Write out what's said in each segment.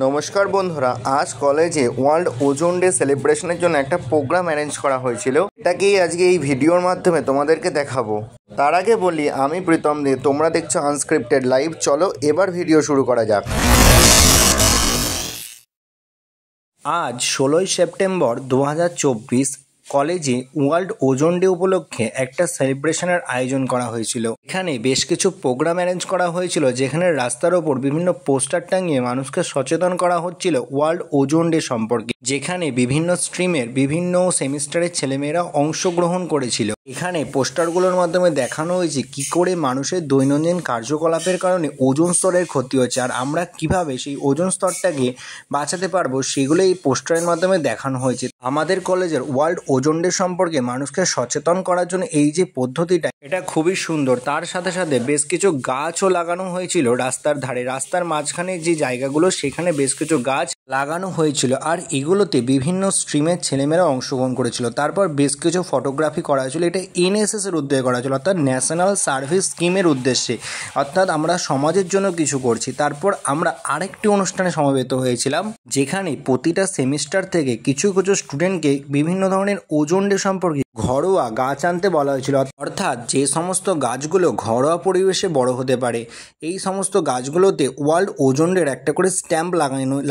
নমস্কার বন্ধুরা, আজ কলেজে ওয়ার্ল্ড ওজোন ডে সেলিব্রেশনের জন্য একটা প্রোগ্রাম অ্যারেঞ্জ করা হয়েছিল। এটাকেই আজকে এই ভিডিওর মাধ্যমে তোমাদেরকে দেখাবো। তার আগে বলি, আমি প্রীতম দে, তোমরা দেখছো আনস্ক্রিপ্টেড লাইভ। চলো এবার ভিডিও শুরু করা যাক। আজ 16ই সেপ্টেম্বর 2024 কলেজে ওয়ার্ল্ড ওজোন ডে উপলক্ষে একটা সেলিব্রেশনের আয়োজন করা হয়েছিল। এখানে বেশ কিছু প্রোগ্রাম অ্যারেঞ্জ করা হয়েছিল, যেখানে রাস্তার ওপর বিভিন্ন পোস্টার টাঙিয়ে মানুষকে সচেতন করা হচ্ছিল ওয়ার্ল্ড ওজোন ডে সম্পর্কে, যেখানে বিভিন্ন স্ট্রিমের বিভিন্ন সেমিস্টারের ছেলেমেয়েরা অংশগ্রহণ করেছিল। এখানে পোস্টারগুলোর মাধ্যমে দেখানো হয়েছে কি করে মানুষের দৈনন্দিন কার্যকলাপের কারণে ওজোন স্তরের ক্ষতি হচ্ছে, আর আমরা কিভাবে সেই ওজোন স্তরটাকে বাঁচাতে পারবো সেগুলো এই পোস্টারের মাধ্যমে দেখানো হয়েছে। আমাদের কলেজের ওয়ার্ল্ড ওজোন ডে সম্পর্কে মানুষকে সচেতন করার জন্য এই যে পদ্ধতিটা, এটা খুবই সুন্দর। তার সাথে সাথে বেশ কিছু গাছও লাগানো হয়েছিল রাস্তার ধারে। রাস্তার মাঝখানে যে জায়গাগুলো, সেখানে বেশ কিছু গাছ লাগানো হয়েছিল, আর এগুলোতে বিভিন্ন স্ট্রিমের ছেলেমেয়েরা অংশগ্রহণ করেছিল। তারপর বেশ কিছু ফটোগ্রাফি করা হয়েছিল। এটা এনএসএস এর উদ্যোগে করা হয়েছিল, অর্থাৎ ন্যাশনাল সার্ভিস স্কিমের উদ্দেশ্যে, অর্থাৎ আমরা সমাজের জন্য কিছু করছি। তারপর আমরা আরেকটি অনুষ্ঠানে সমবেত হয়েছিলাম, যেখানে প্রতিটা সেমিস্টার থেকে কিছু কিছু স্টুডেন্টকে বিভিন্ন ধরনের ওজোন ডে সম্পর্কে ঘরোয়া গাছ আনতে বলা হয়েছিল, অর্থাৎ যে সমস্ত গাছগুলো ঘরোয়া পরিবেশে বড় হতে পারে, এই সমস্ত গাছগুলোতে ওয়ার্ল্ড ওজোন ডের একটা করে স্ট্যাম্প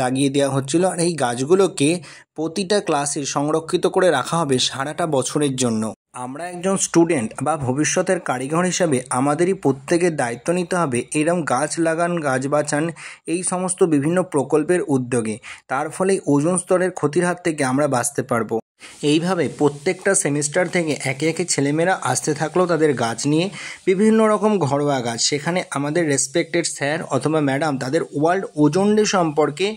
লাগিয়ে দেওয়া হচ্ছিল। আর এই গাছগুলোকে প্রতিটা ক্লাসে সংরক্ষিত করে রাখা হবে সারাটা বছরের জন্য। আমরা একজন স্টুডেন্ট বা ভবিষ্যতের কারিগর হিসাবে আমাদেরই প্রত্যেকের দায়িত্ব নিতে হবে এরকম গাছ লাগান, গাছ বাঁচান, এই সমস্ত বিভিন্ন প্রকল্পের উদ্যোগে। তার ফলে ওজোন স্তরের ক্ষতির হাত থেকে আমরা বাঁচতে পারবো। এইভাবে প্রত্যেকটা সেমিস্টার থেকে একে একে ছেলেমেয়েরা আসতে থাকলো তাদের গাছ নিয়ে, বিভিন্ন রকম ঘরোয়া গাছ। সেখানে আমাদের রেসপেক্টেড স্যার অথবা ম্যাডাম তাদের ওয়ার্ল্ড ওজোন ডে সম্পর্কে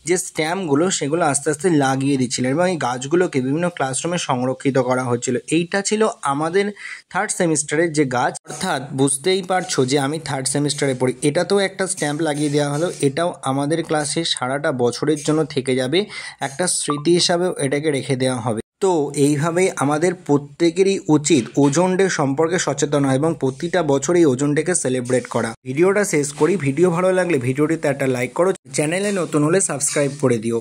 যে স্ট্যাম্পগুলো, সেগুলো আস্তে আস্তে লাগিয়ে দিচ্ছিলেন, এবং এই গাছগুলোকে বিভিন্ন ক্লাসরুমে সংরক্ষিত করা হচ্ছিল। এইটা ছিল আমাদের থার্ড সেমিস্টারের যে গাছ, অর্থাৎ বুঝতেই পারছো যে আমি থার্ড সেমিস্টারে পড়ি। এটাতেও একটা স্ট্যাম্প লাগিয়ে দেওয়া হলো। এটাও আমাদের ক্লাসে সারাটা বছরের জন্য থেকে যাবে, একটা স্মৃতি হিসাবেও এটাকে রেখে দেওয়া হবে। তো এইভাবেই আমাদের প্রত্যেকেরই উচিত ওজোন ডে সম্পর্কে সচেতন হয় এবং প্রতিটা বছর এই ওজোন ডেকে সেলিব্রেট করা। ভিডিওটা শেষ করি। ভিডিও ভালো লাগলে ভিডিওটিতে একটা লাইক করো, চ্যানেলে নতুন হলে সাবস্ক্রাইব করে দিও।